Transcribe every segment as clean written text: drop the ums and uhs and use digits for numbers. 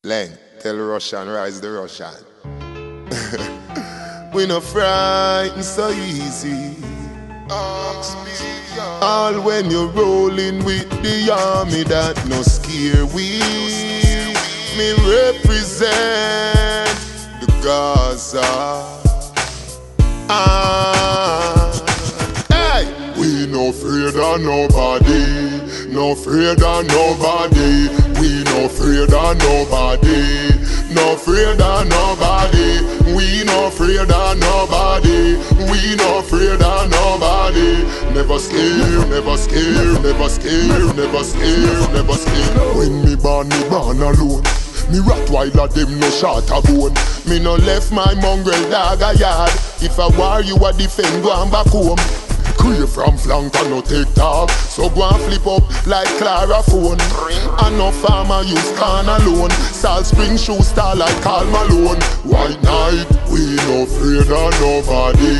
Leng, tell Russian, rise the Russian. We no frightened so easy. All when you're rolling with the army that no scare we. Me represent the Gaza. Hey! We no afraid of nobody, no afraid of nobody. We no afraid of nobody, no afraid of nobody. We no afraid of nobody, we no afraid of nobody. Never scared, never scared, never scared, never scared, never scared. When me born alone. Me Rottweiler them no shot a bone. Me no left my mongrel dog a yard. If I war you a defend, go on back home. Crave from flank and no take talk. So go and flip up like Clara phone. And no farmer use can alone. Salt Spring shoe star like Karl Malone. White night, we no afraid of nobody,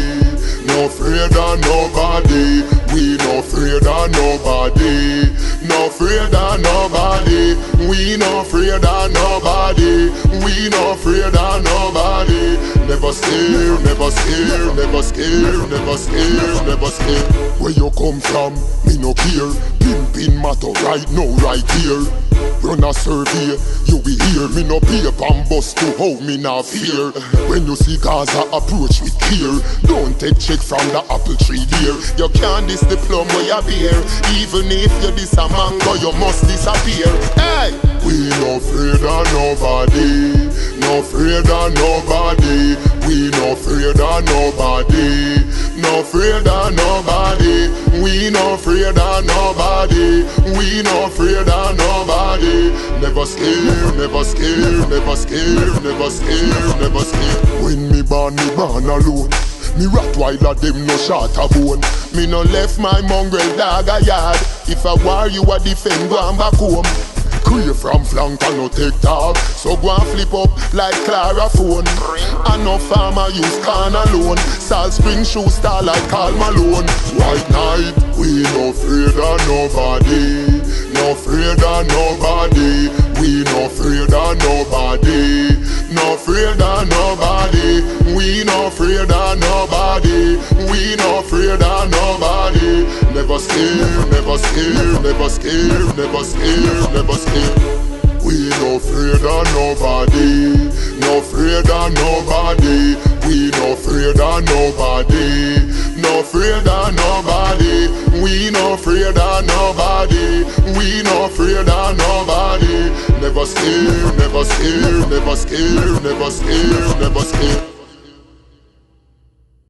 no afraid of nobody. We no afraid of nobody, no afraid of nobody. We no afraid of nobody, we no afraid of nobody. Never scared, never scared, never scared, never scared, never scared. Where you come from, me no care. Pimpin' matter right now, right here. Run a survey, you be here. Me no pay and bust to how me not fear. When you see Gaza approach with care, don't take check from the apple tree there. You can't diss the plum where you bear. Even if you diss a mango, you must disappear. Hey! We no afraid of nobody, no afraid of nobody. We no afraid of nobody, no afraid of nobody. We no afraid of nobody, we no afraid of nobody. Never scared, never scared, never scared, never scared, never scared. When me born alone. Me Rottweiler them no shot a bone. Me no left my mongrel dog a yard. If I war you a defend, go on back home. Crave from flank and no take talk. So go and flip up like Clara phone. And no farmer use can alone. Salt Spring shoe star like Karl Malone. White night, we no afraid of nobody, no afraid of nobody. We no afraid of nobody, no afraid of nobody. We no afraid of nobody, we no afraid of nobody. Never scared, never scared, never scared, never scared, never scared. We no afraid of nobody, no afraid of nobody. We no afraid of nobody, no afraid of nobody. We no afraid of nobody, we no afraid of nobody. Never scared, never scared, never scared, never scared, never scared.